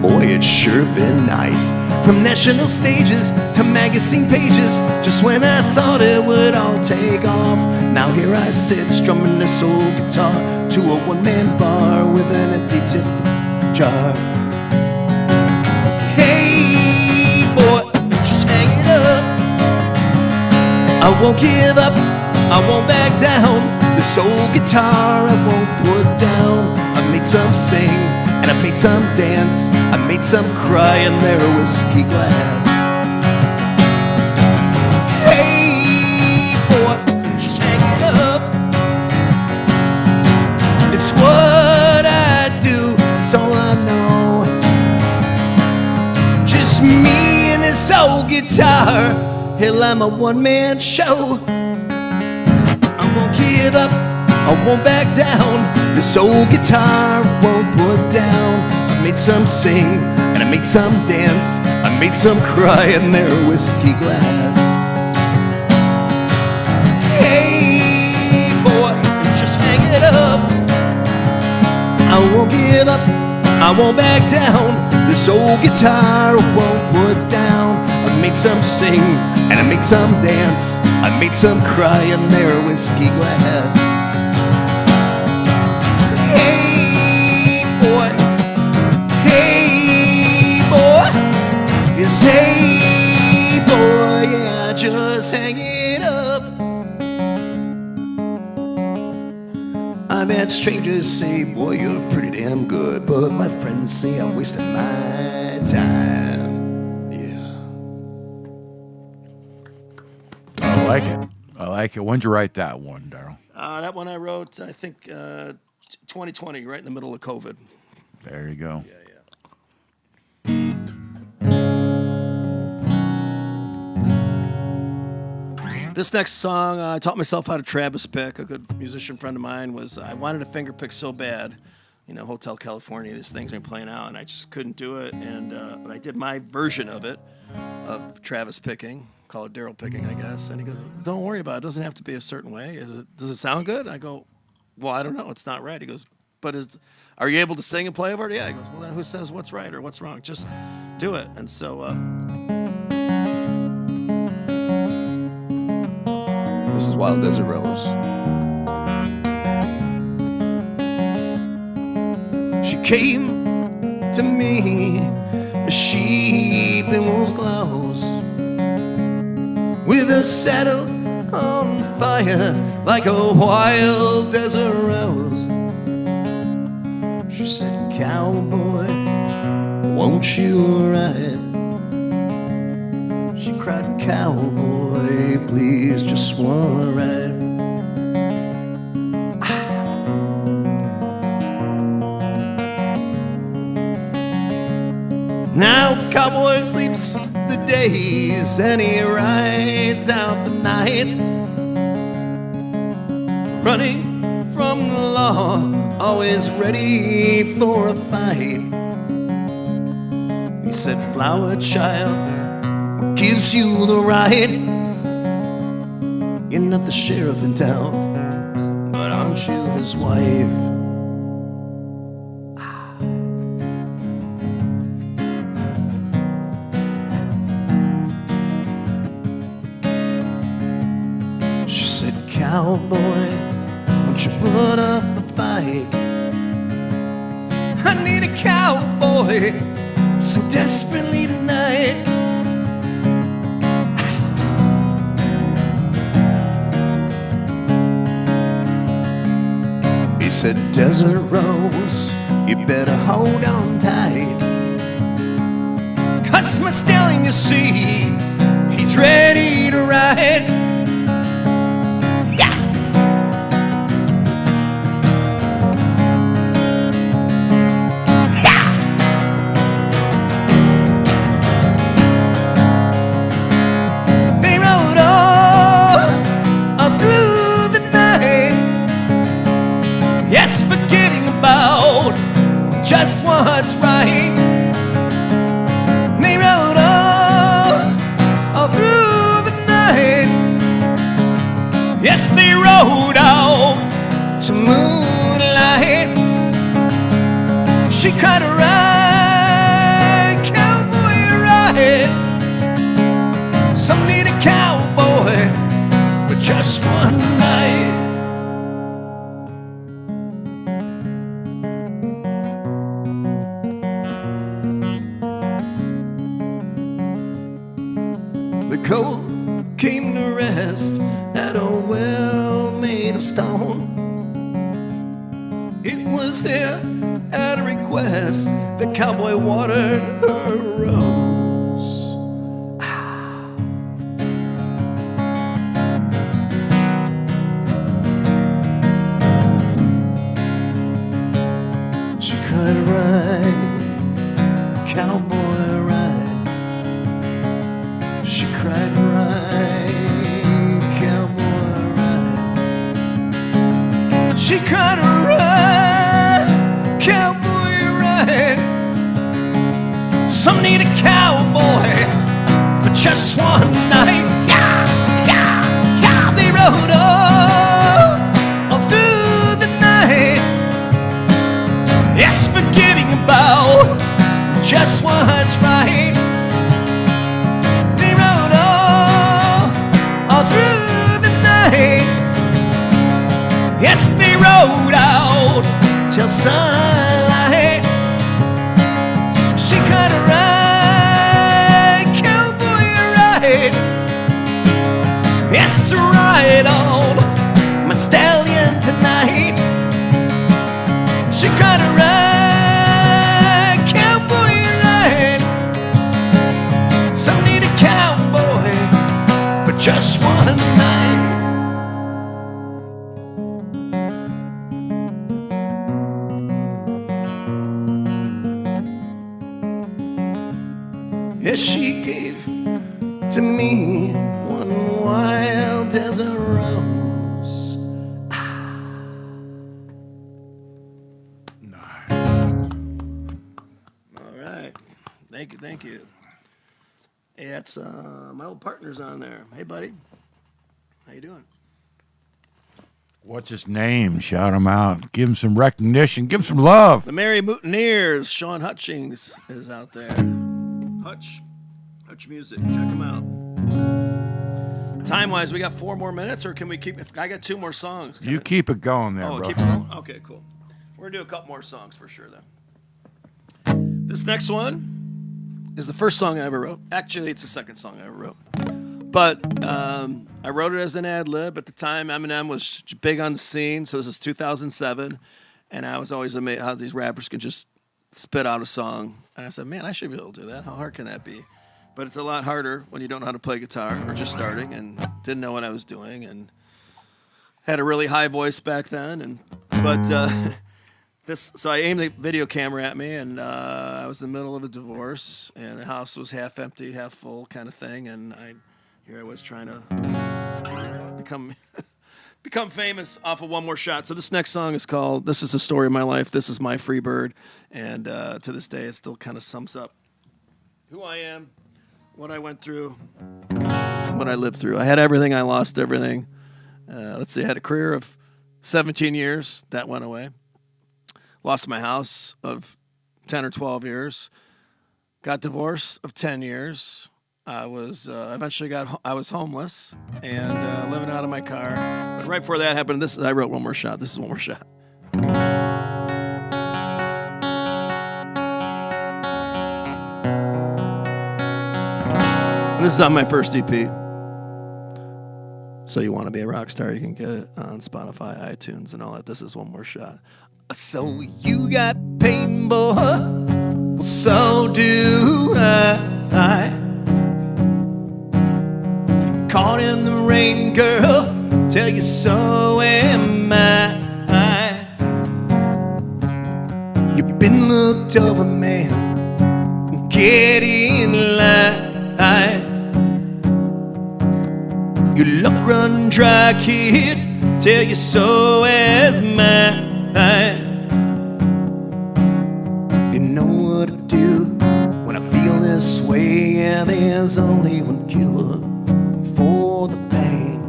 Boy, it's sure been nice. from national stages to magazine pages. Just when I thought it would all take off, now here I sit strumming this old guitar to a one-man bar with an empty tip jar. Hey boy, just hang it up. I won't give up, I won't back down. This old guitar I won't put down. I made some sing and I made some dance. I made some cry in their whiskey glass. Hey boy, just hang it up. It's what I do, it's all I know. Just me and this old guitar, hell, I'm a one-man show. I won't give up, I won't back down. This old guitar won't put down. I made some sing and I made some dance. I made some cry in their whiskey glass. Hey boy, just hang it up. I won't give up, I won't back down. This old guitar won't put down. I made some sing and I made some dance. I made some cry in their whiskey glass. Hey boy, yes, hey boy, yeah, just hang it up. I've had strangers say, boy, you're pretty damn good, but my friends say I'm wasting my time. I like it. I like it. When'd you write that one, Darryl? That one I wrote, I think, 2020, right in the middle of COVID. There you go. Yeah. This next song, I taught myself how to Travis pick. A good musician friend of mine I wanted a finger pick so bad. You know, Hotel California, these things are playing out, and I just couldn't do it. And but I did my version of it, of Travis picking. Call it Darryl picking, I guess. And he goes, don't worry about it. It doesn't have to be a certain way. Does it sound good? I go, well, I don't know. It's not right. He goes, but are you able to sing and play over it? Yeah. He goes, well, then who says what's right or what's wrong? Just do it. And so this is Wild Desert Rose. She came to me, a sheep in wolf's clothes, with her saddle on fire like a wild desert rose. She said, cowboy, won't you ride? She cried, cowboy, please, just one ride. Now cowboy sleeps the days and he rides out the night, running from the law, always ready for a fight. He said, flower child, what gives you the right? You're not the sheriff in town, but aren't you his wife? Cowboy, won't you put up a fight? I need a cowboy so desperately tonight. He said, Desert Rose, you better hold on tight, 'cause my stallion, you see, he's ready to ride. Just what's right. They rode all through the night. Yes, they rode out to moonlight. She cried, ride, cowboy, ride. cold came to rest at a well made of stone. It was there at a request the cowboy watered her rose. She cried, ride, cowboy, ride. She cried, ride, cowboy, ride. She cried, ride, cowboy, ride. Some need a cowboy for just one night. Yeah, yeah, yeah. They rode all through the night. Yes, forgetting about just what's right. They rode all through the night. Yes, they rode out till sunlight. She cried, ride, cowboy, ride. Yes, ride on my stallion tonight. She cried, ride, cowboy, ride. Some need a cowboy for just one night. Yes, she gave to me one wild desert rose. All right. Thank you, thank you. Hey, that's my old partner's on there. Hey, buddy. How you doing? What's his name? Shout him out. Give him some recognition. Give him some love. The Merry Mutineers. Sean Hutchings is out there. Hutch Music. Check him out. Time-wise, we got 4 more minutes, or can we keep? I got 2 more songs. You keep it going there, bro. Keep it going? Okay, cool. We're going to do a couple more songs for sure, then. This next one is the first song I ever wrote. Actually, it's the second song I ever wrote. But I wrote it as an ad-lib. At the time, Eminem was big on the scene, so this is 2007. And I was always amazed how these rappers can just spit out a song. And I said, man, I should be able to do that. How hard can that be? But it's a lot harder when you don't know how to play guitar or just starting and didn't know what I was doing and had a really high voice back then. So I aimed the video camera at me, and I was in the middle of a divorce, and the house was half empty, half full kind of thing. And here I was trying to become famous off of One More Shot. So this next song is called This Is the Story of My Life. This is my free bird. And to this day, it still kind of sums up who I am, what I went through, what I lived through. I had everything. I lost everything. Let's see. I had a career of 17 years. That went away. Lost my house of 10 or 12 years. Got divorced of 10 years. I was eventually I was homeless and living out of my car. But right before that happened, I wrote One More Shot. This is One More Shot. This is on my first EP. So you want to be a rock star, you can get it on Spotify, iTunes, and all that. This is One More Shot. So you got pain, boy. Well, so do I. Caught in the rain, girl. Tell you so am I. You've been looked over, man. Get in line. You look run dry, kid. Tell you so as mine. You know what to do when I feel this way. Yeah, there's only one cure for the pain.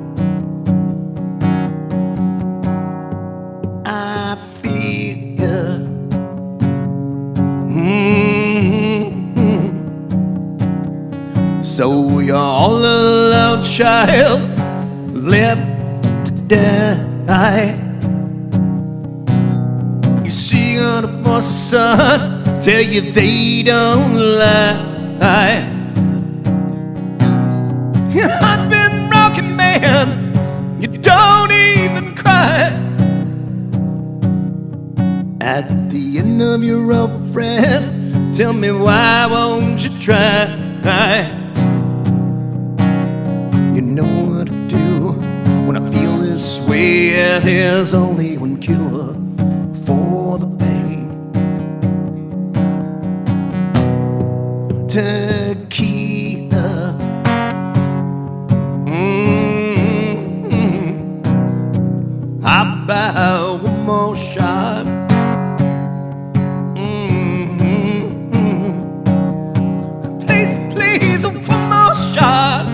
I feel you. So you're all alone, child, left to die. You see on the voice of sun, tell you they don't lie. Tell me why won't you try? You know what to do when I feel this way. Yeah, there's only one cure for the pain. Tequila. How about one more shot? Please, please, one more shot.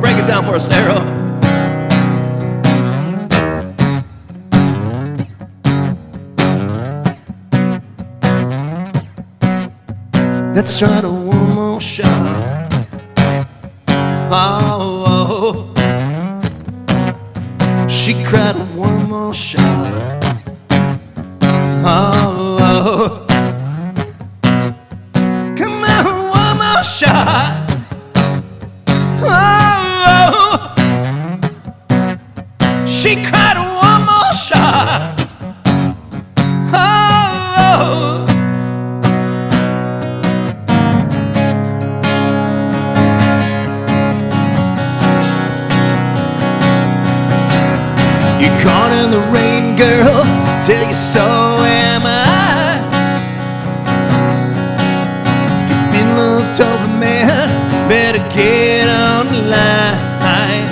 Break it down for us, Darryl. Let's try to one more shot. Oh, she cried one more shot. Oh, come on, one more shot. Oh, she cried one more shot. Oh, you're caught in the rain, girl, till you so am I. You've been looked over, man, better get on the line.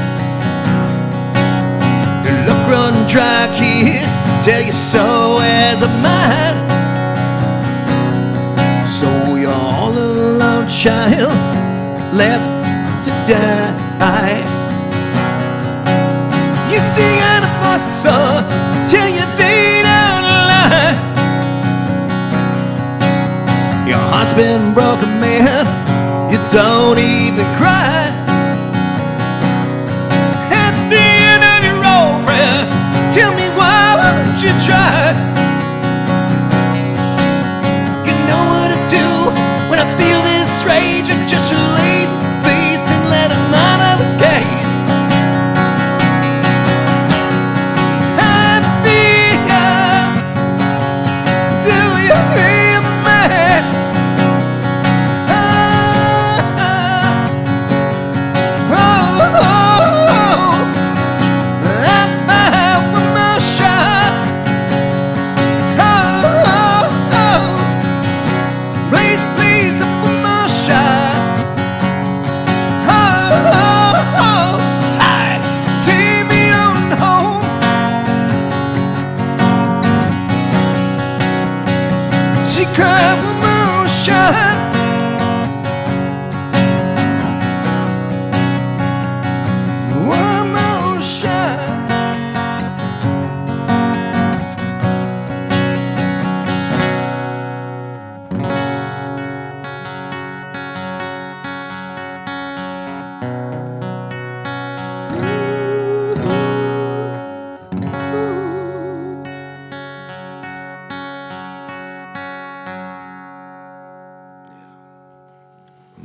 Your luck run dry, kid, tell you so as I might. So you're all alone, child, left to die. You sing out a false song till you fade out of line. Your heart's been broken, man, you don't even cry. At the end of your old friend, tell me why won't you try? You know what to do when I feel this rage. And just release the beast and let him out of his cage. She cried one more shot. One more shot.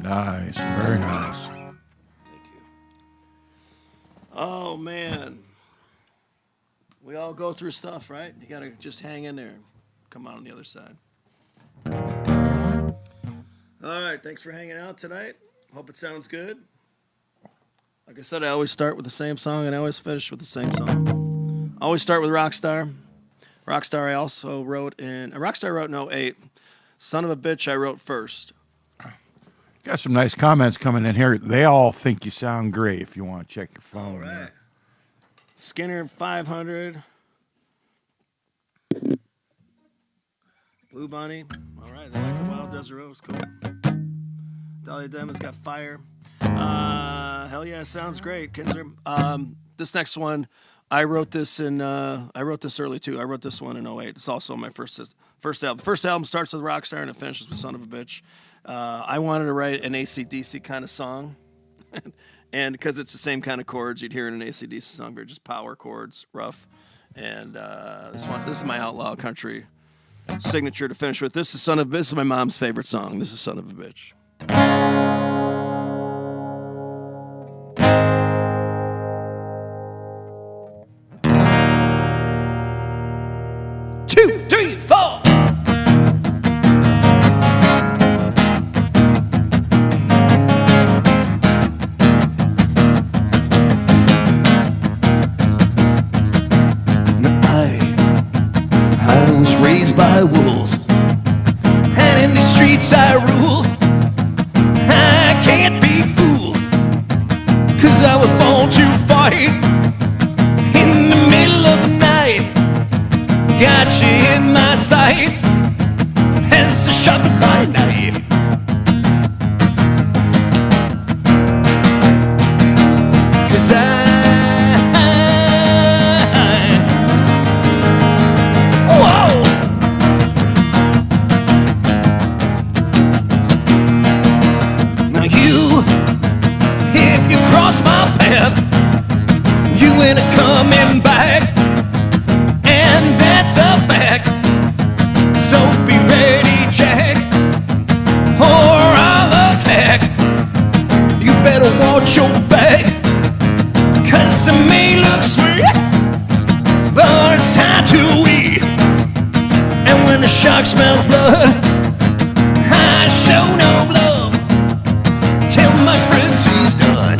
Nice, very nice. Thank you. Oh, man. We all go through stuff, right? You gotta just hang in there and come out on the other side. All right, thanks for hanging out tonight. Hope it sounds good. Like I said, I always start with the same song and I always finish with the same song. I always start with ROCKSTAR. ROCKSTAR I also wrote in... ROCKSTAR wrote in 08. Son of a Bitch I wrote first. Got some nice comments coming in here. They all think you sound great if you want to check your phone. All right. Skinner 500. Blue Bunny. All right, they like the Wild Desert Rose. Cool. Dahlia Demon's got fire. Hell yeah, sounds great, Kinzer. This next one, I wrote this early too. I wrote this one in 08. It's also my first album. The first album starts with ROCKSTAR and it finishes with Son of a Bitch. I wanted to write an AC/DC kind of song. And because it's the same kind of chords you'd hear in an AC/DC song, they're just power chords, rough. And this is my outlaw country signature to finish with. This is my mom's favorite song. This is Son of a Bitch. 2, 3, 4. streets I rule. I can't be fooled, 'cause I was born to fight. In the middle of the night, got you in my sights, as a sharpened by knife. 'Cause whoa! Now you, if you cross my path, you ain't coming back, and that's a fact. So be ready, Jack, or I'll attack. You better watch your back, 'cause it may look sweet, but it's time to eat. And when the shark smells blood, I show no love till my frenzy's done.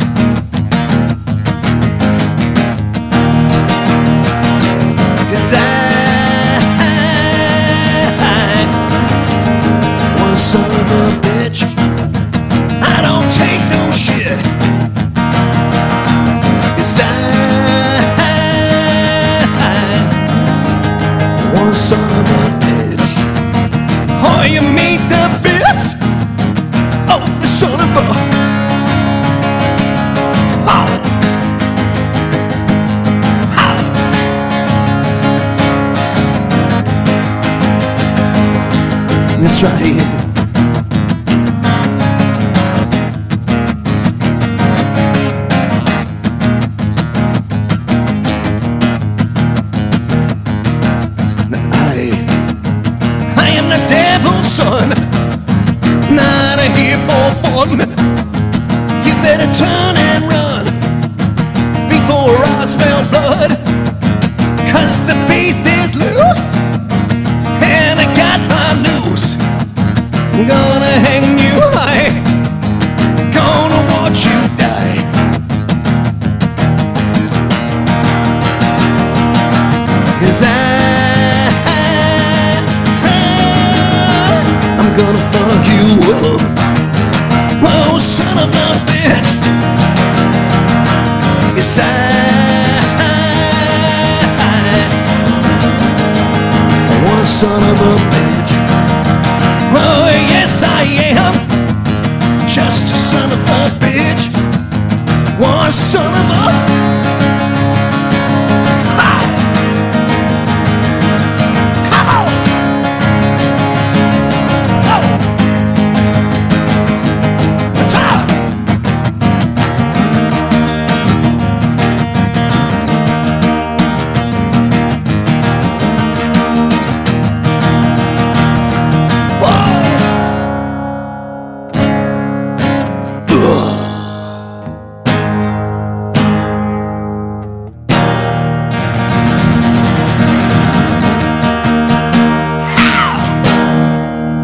'Cause one son of a bitch, I don't take no shit. 'Cause one son of a bitch. Oh, you meet the fist of the son of a. Oh. Oh. That's right. I am the devil's son, not here for fun. You better turn and run before I smell blood, 'cause the beast is loose, and I got my noose. I'm gonna hang you high, gonna watch you die. 'Cause I'm gonna fuck you up, oh son of a bitch. 'Cause one son of a bitch. Oh yes I am, just a son of a bitch. One son of a.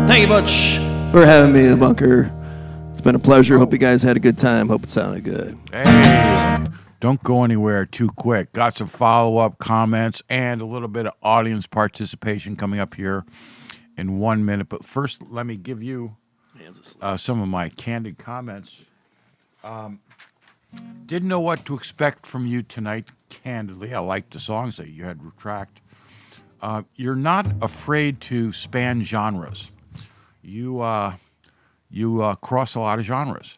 Thank you much for having me in the bunker. It's been a pleasure. Hope you guys had a good time. Hope it sounded good. Hey, don't go anywhere too quick. Got some follow-up comments and a little bit of audience participation coming up here in 1 minute. But first, let me give you some of my candid comments. Didn't know what to expect from you tonight, candidly. I liked the songs that you had tracked. You're not afraid to span genres. You cross a lot of genres.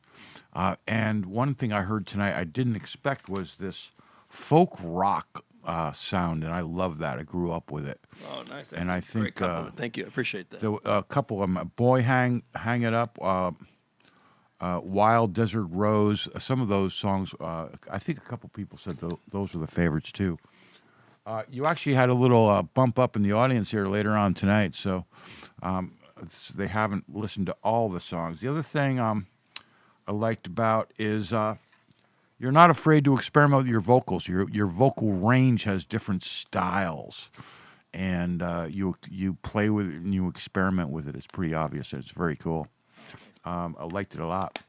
And one thing I heard tonight I didn't expect was this folk rock sound, and I love that. I grew up with it. Oh, nice. That's and a I think great compliment. Thank you. I appreciate that. a couple of them, Boy Hang It Up, Wild Desert Rose, some of those songs, I think a couple people said those were the favorites too. You actually had a little bump up in the audience here later on tonight, so they haven't listened to all the songs. The other thing I liked about is you're not afraid to experiment with your vocals. Your vocal range has different styles, and you play with it and you experiment with it. It's pretty obvious. It's very cool. I liked it a lot.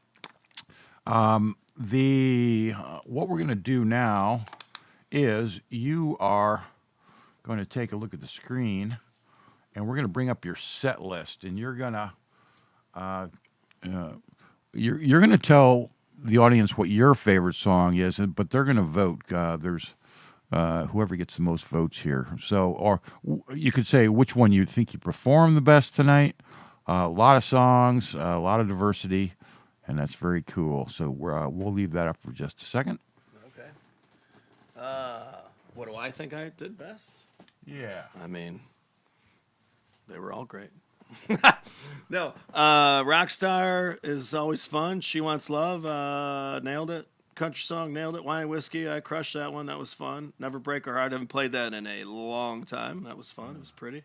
What we're going to do now is you are going to take a look at the screen, and we're going to bring up your set list, and you're going to You're going to tell the audience what your favorite song is, but they're going to vote. There's whoever gets the most votes here. So, or you could say which one you think you performed the best tonight. A lot of songs, a lot of diversity, and that's very cool. So we'll leave that up for just a second. Okay. What do I think I did best? Yeah. I mean, they were all great. No, Rockstar is always fun. She Wants Love, nailed it. Country song, nailed it. Wine and Whiskey, I crushed that one. That was fun. Never Break Her Heart, I haven't played that in a long time. That was fun. It was pretty.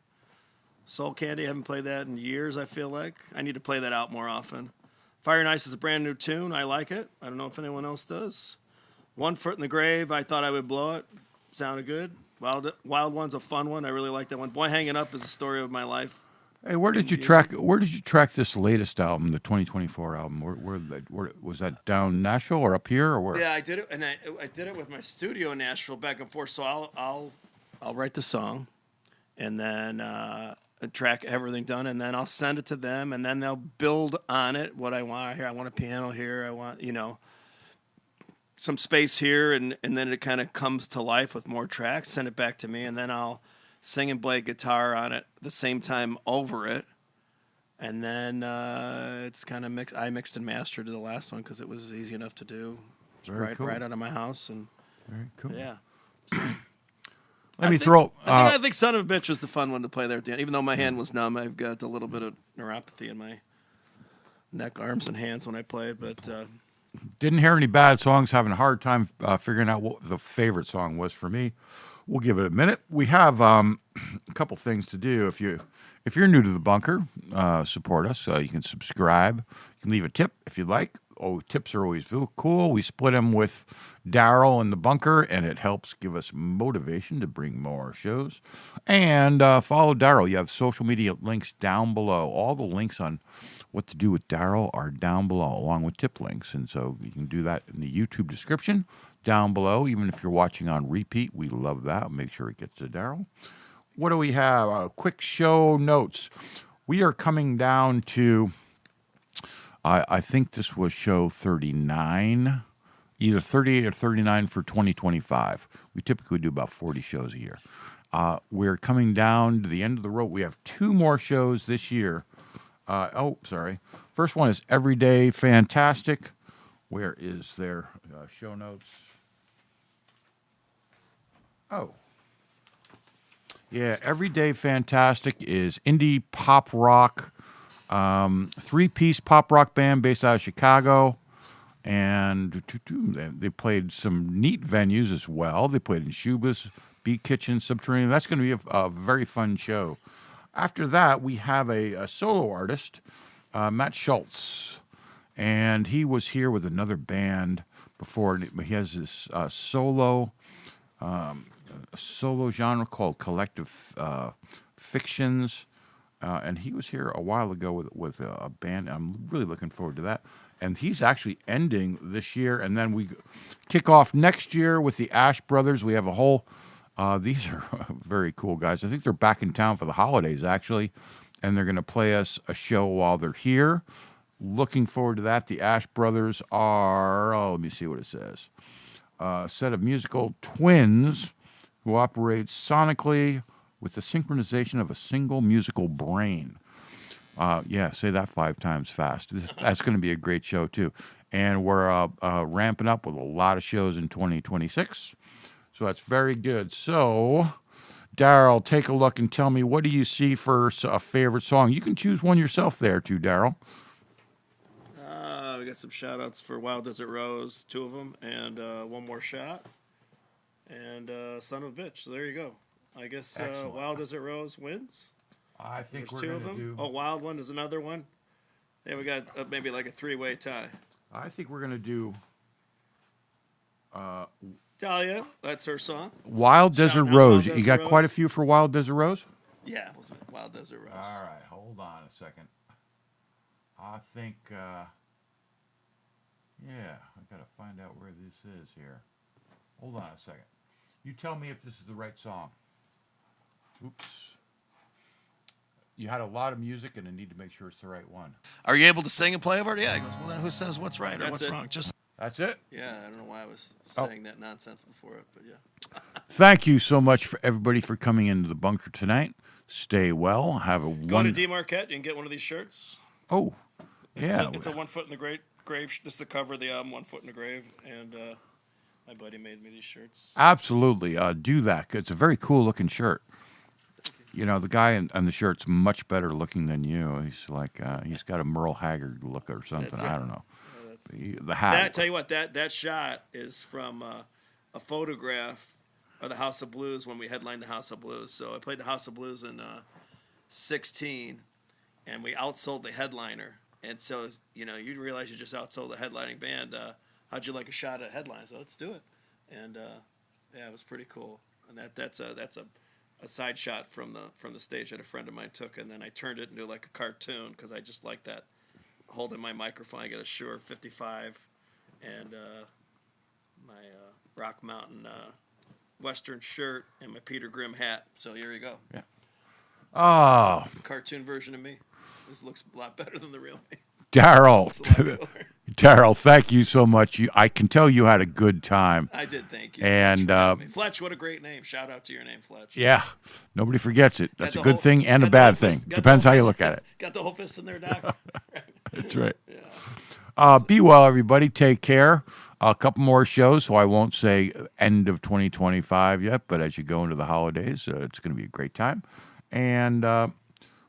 Soul Candy, I haven't played that in years, I feel like. I need to play that out more often. Fire and Ice is a brand new tune. I like it. I don't know if anyone else does. One Foot in the Grave, I thought I would blow it. Sounded good. Wild One's a fun one. I really like that one. Boy Hanging Up is the story of my life. Hey, where did you track this latest album, the 2024 album? Where was that, down Nashville or up here or where? Yeah, I did it, and I did it with my studio in Nashville back and forth. So I'll write the song, and then track everything done, and then I'll send it to them, and then they'll build on it what I want here. I want a piano here. I want some space here, and then it kind of comes to life with more tracks. Send it back to me, and then I'll sing and play guitar on it at the same time over it, and then it's kind of mixed. I mixed and mastered the last one because it was easy enough to do, right out of my house, and very cool. Yeah. Let me throw. I think "Son of a Bitch" was the fun one to play there at the end. Even though my hand was numb, I've got a little bit of neuropathy in my neck, arms, and hands when I play. But didn't hear any bad songs. Having a hard time figuring out what the favorite song was for me. We'll give it a minute. We have a couple things to do. If you're new to the bunker, support us. You can subscribe. You can leave a tip if you'd like. Oh, tips are always cool. We split them with Darryl in the bunker, and it helps give us motivation to bring more shows. And follow Darryl. You have social media links down below. All the links on what to do with Darryl are down below, along with tip links. And so you can do that in the YouTube description down below. Even if you're watching on repeat, we love that. Make sure it gets to Darryl. What do we have? Quick show notes. We are coming down to, I think this was show 39, either 38 or 39 for 2025. We typically do about 40 shows a year. We're coming down to the end of the road. We have 2 more shows this year. First one is Everyday Fantastic. Where is their show notes? Oh. Yeah, Everyday Fantastic is indie pop rock, 3-piece pop rock band based out of Chicago. And they played some neat venues as well. They played in Shubas, Beat Kitchen, Subterranean. That's going to be a very fun show. After that, we have a solo artist, Matt Schultz. And he was here with another band before. He has this solo genre called Collective Fictions. And he was here a while ago with a band. I'm really looking forward to that. And he's actually ending this year. And then we kick off next year with the Ash Brothers. We have a whole, these are very cool guys. I think they're back in town for the holidays, actually. And they're going to play us a show while they're here. Looking forward to that. The Ash Brothers are, let me see what it says. A set of musical twins who operate sonically with the synchronization of a single musical brain. Say that 5 times fast. That's going to be a great show, too. And we're ramping up with a lot of shows in 2026. So that's very good. So, Darryl, take a look and tell me, what do you see for a favorite song? You can choose one yourself there, too, Darryl. We got some shout-outs for Wild Desert Rose, 2 of them, and One More Shot, and Son of a Bitch. So there you go. I guess Wild Desert Rose wins. I think there's 2 of them. Oh, Wild One is another one. Yeah, we got maybe like a 3-way tie. I think we're going to do Dahlia, that's her song. Wild Desert Rose. You got quite a few for Wild Desert Rose? Yeah, Wild Desert Rose. All right, hold on a second. I think, I got to find out where this is here. Hold on a second. You tell me if this is the right song. Oops. You had a lot of music, and I need to make sure it's the right one. Are you able to sing and play over it? Yeah. He goes, well, then who says what's right or what's wrong? Just That's it. yeah. I don't know why I was saying that nonsense before it, but yeah. Thank you so much for everybody for coming into the bunker tonight. Stay well. Have a Go to D Markette. You can get one of these shirts. Oh, yeah. It's a 1 Foot in the Grave. This is the cover of the album, 1 Foot in the Grave, and my buddy made me these shirts. Absolutely. Do that. It's a very cool looking shirt. You know, the guy on the shirt's much better looking than you. He's like, he's got a Merle Haggard look or something. That's right. I don't know. Yeah, The hat. Tell you what, that shot is from a photograph of the House of Blues when we headlined the House of Blues. So I played the House of Blues in 16, and we outsold the headliner. And so, you know, you realize you just outsold the headlining band. How'd you like a shot at headline? So let's do it. And yeah, it was pretty cool. And that's a side shot from the stage that a friend of mine took, and then I turned it into like a cartoon because I just like that. Holding my microphone, I got a Shure 55 and my Rock Mountain Western shirt and my Peter Grimm hat. So here you go. Yeah. Oh, The cartoon version of me. This looks a lot better than the real me. Daryl. It's a lot cooler. Daryl, thank you so much. I can tell you had a good time. I did, thank you. And Fletch, what a great name. Shout out to your name, Fletch. yeah, nobody forgets it. That's a good whole- thing and a got the bad whole thing. fist- got the Depends whole how you fist- look at it. Got the whole fist in there, Doc. That's right. Yeah. Be well, everybody. Take care. A couple more shows, so I won't say end of 2025 yet, but as you go into the holidays, it's going to be a great time. And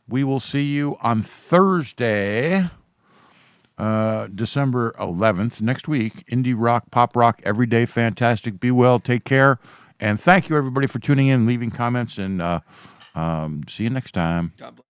we will see you on Thursday, December 11th, next week. Indie rock, pop rock, everyday fantastic. Be well, take care. And thank you, everybody, for tuning in, leaving comments, and see you next time. God bless.